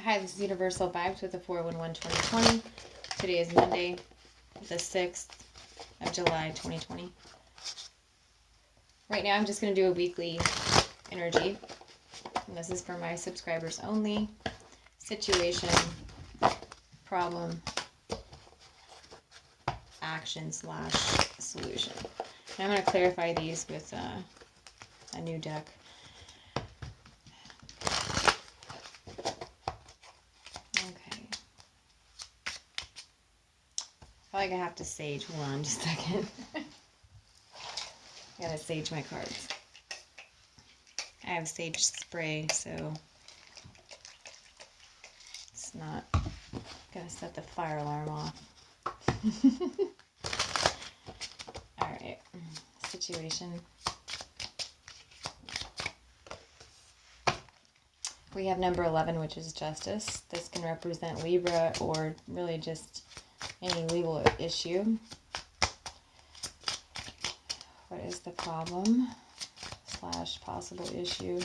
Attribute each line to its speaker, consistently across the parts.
Speaker 1: Hi, this is Universal Vibes with the 411-2020. Today is Monday, the 6th of July, 2020. Right now, I'm just going to do a weekly energy. And this is for my subscribers only. Situation, problem, action / solution. And I'm going to clarify these with a new deck. Okay. I feel like I have to sage. Hold on just a second. I gotta sage my cards. I have sage spray, so it's not gonna set the fire alarm off. Alright, situation. We have number 11, which is justice. This can represent Libra or really just any legal issue. What is the problem / possible issue?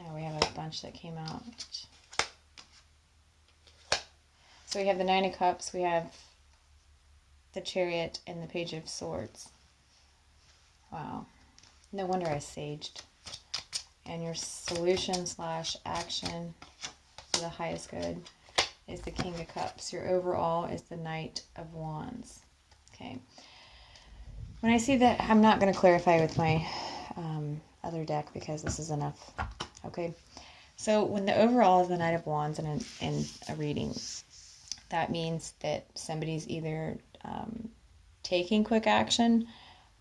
Speaker 1: Oh, we have a bunch that came out. So we have the Nine of Cups, we have the Chariot, and the Page of Swords. Wow. No wonder I saged. And your solution / action for the highest good is the King of Cups. Your overall is the Knight of Wands. Okay. When I see that, I'm not going to clarify with my other deck because this is enough. Okay. So when the overall is the Knight of Wands in a reading, that means that somebody's either taking quick action,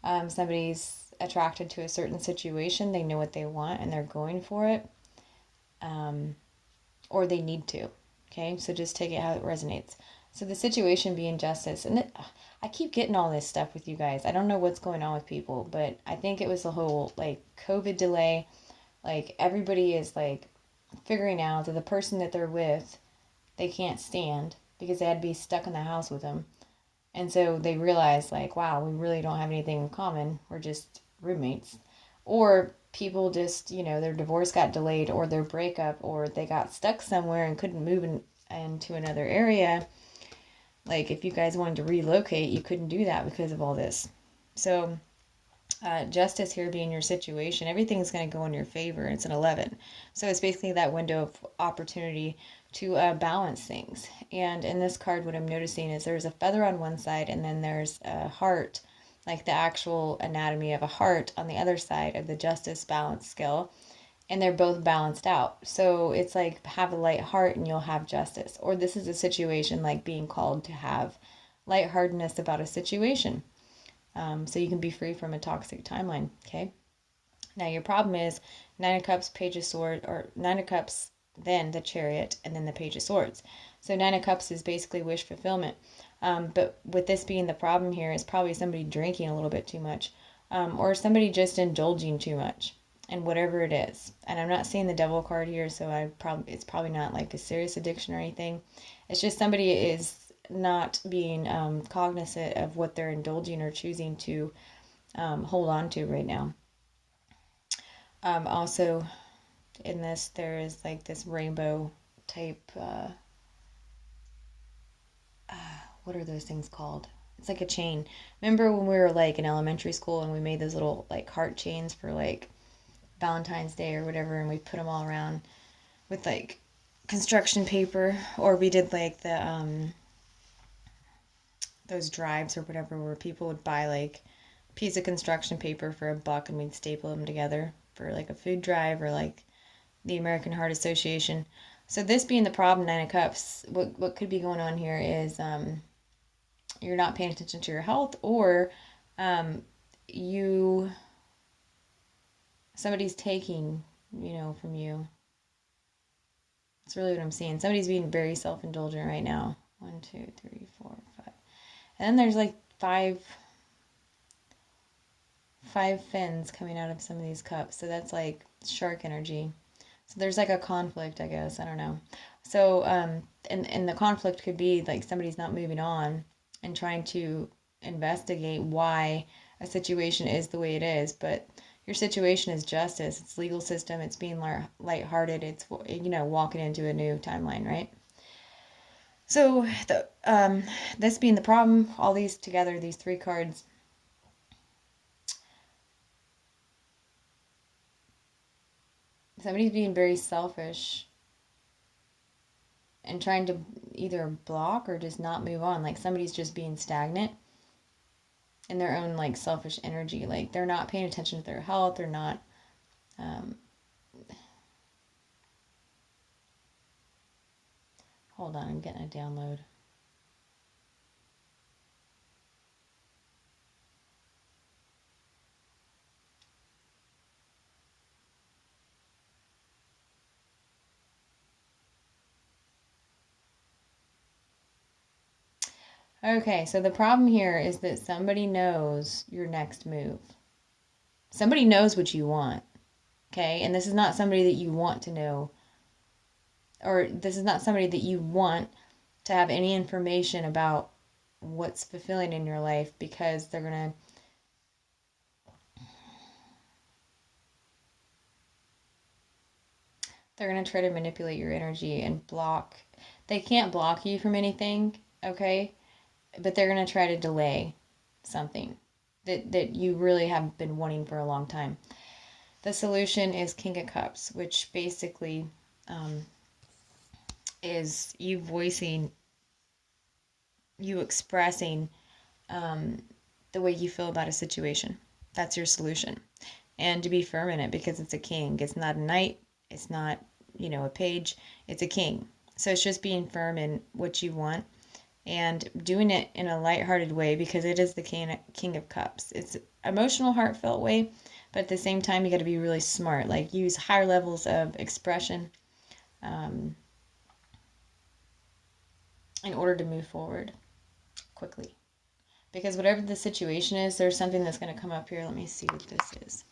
Speaker 1: somebody's attracted to a certain situation, they know what they want and they're going for it, or they need to. Okay, so just take it how it resonates. So the situation being justice, and I keep getting all this stuff with you guys. I don't know what's going on with people, but I think it was the whole like COVID delay. Like everybody is like figuring out that the person that they're with, they can't stand because they had to be stuck in the house with them. And so they realize like, wow, we really don't have anything in common. We're just roommates. Or people just, their divorce got delayed or their breakup or they got stuck somewhere and couldn't move into another area. Like if you guys wanted to relocate, you couldn't do that because of all this. So justice here being your situation, everything's going to go in your favor. It's an 11. So it's basically that window of opportunity to balance things. And in this card, what I'm noticing is there's a feather on one side and then there's a heart, like the actual anatomy of a heart on the other side of the justice balance scale. And they're both balanced out. So it's like have a light heart and you'll have justice. Or this is a situation like being called to have lightheartedness about a situation. So you can be free from a toxic timeline, okay? Now your problem is Nine of Cups, Page of Swords, or Nine of Cups, then the Chariot, and then the Page of Swords. So Nine of Cups is basically wish fulfillment. But with this being the problem here is probably somebody drinking a little bit too much, or somebody just indulging too much, and whatever it is. And I'm not seeing the Devil card here, so it's probably not like a serious addiction or anything. It's just somebody is not being cognizant of what they're indulging or choosing to hold on to right now. Also, in this, there is like this rainbow type, what are those things called? It's like a chain. Remember when we were like in elementary school and we made those little like heart chains for like Valentine's Day or whatever, and we put them all around with like construction paper, or we did like the those drives or whatever where people would buy like a piece of construction paper for $1 and we'd staple them together for like a food drive or like the American Heart Association. So this being the problem, Nine of Cups, what could be going on here is you're not paying attention to your health, or somebody's taking, from you. That's really what I'm seeing. Somebody's being very self-indulgent right now. 1, 2, 3, 4, 5. And then there's like five fins coming out of some of these cups. So that's like shark energy. So there's like a conflict, I guess. I don't know. So, and the conflict could be like somebody's not moving on and trying to investigate why a situation is the way it is. But, Your situation is justice. It's legal system. It's being lighthearted. It's, walking into a new timeline, right? So this being the problem, all these together, these three cards, somebody's being very selfish and trying to either block or just not move on. Like somebody's just being stagnant in their own like selfish energy. Like they're not paying attention to their health. They're not. Hold on, I'm getting a download. Okay, so the problem here is that somebody knows your next move. Somebody knows what you want, okay? And this is not somebody that you want to know, or this is not somebody that you want to have any information about what's fulfilling in your life, because they're going to try to manipulate your energy and block. They can't block you from anything, okay? But they're going to try to delay something that you really have been wanting for a long time. The solution is King of Cups, which basically is you voicing, you expressing the way you feel about a situation. That's your solution. And to be firm in it, because it's a king. It's not a knight. It's not, a page. It's a king. So it's just being firm in what you want and doing it in a lighthearted way, because it is the King of Cups. It's emotional, heartfelt way, but at the same time, you got to be really smart. Like use higher levels of expression in order to move forward quickly. Because whatever the situation is, there's something that's going to come up here. Let me see what this is.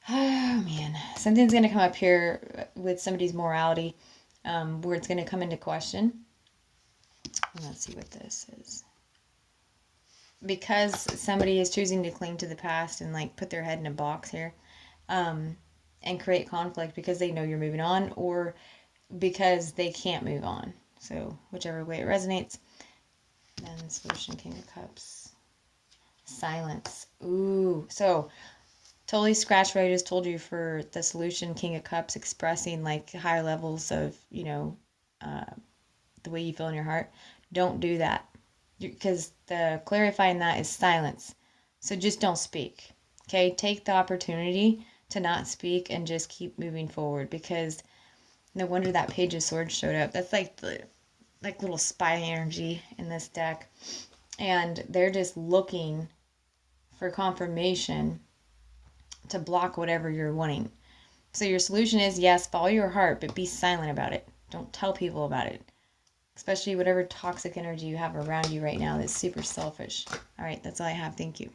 Speaker 1: Oh, man. Something's going to come up here with somebody's morality, where it's going to come into question. Let's see what this is. Because somebody is choosing to cling to the past and like put their head in a box here, and create conflict because they know you're moving on, or because they can't move on. So whichever way it resonates. Then solution, King of Cups. Silence. Ooh. So totally scratch what I just told you for the solution, King of Cups, expressing like higher levels of, the way you feel in your heart. Don't do that, because the clarifying that is silence. So just don't speak. Okay, take the opportunity to not speak and just keep moving forward, because no wonder that Page of Swords showed up. That's like the little spy energy in this deck, and they're just looking for confirmation to block whatever you're wanting. So your solution is, yes, follow your heart, but be silent about it. Don't tell people about it. Especially whatever toxic energy you have around you right now that's super selfish. All right, that's all I have. Thank you.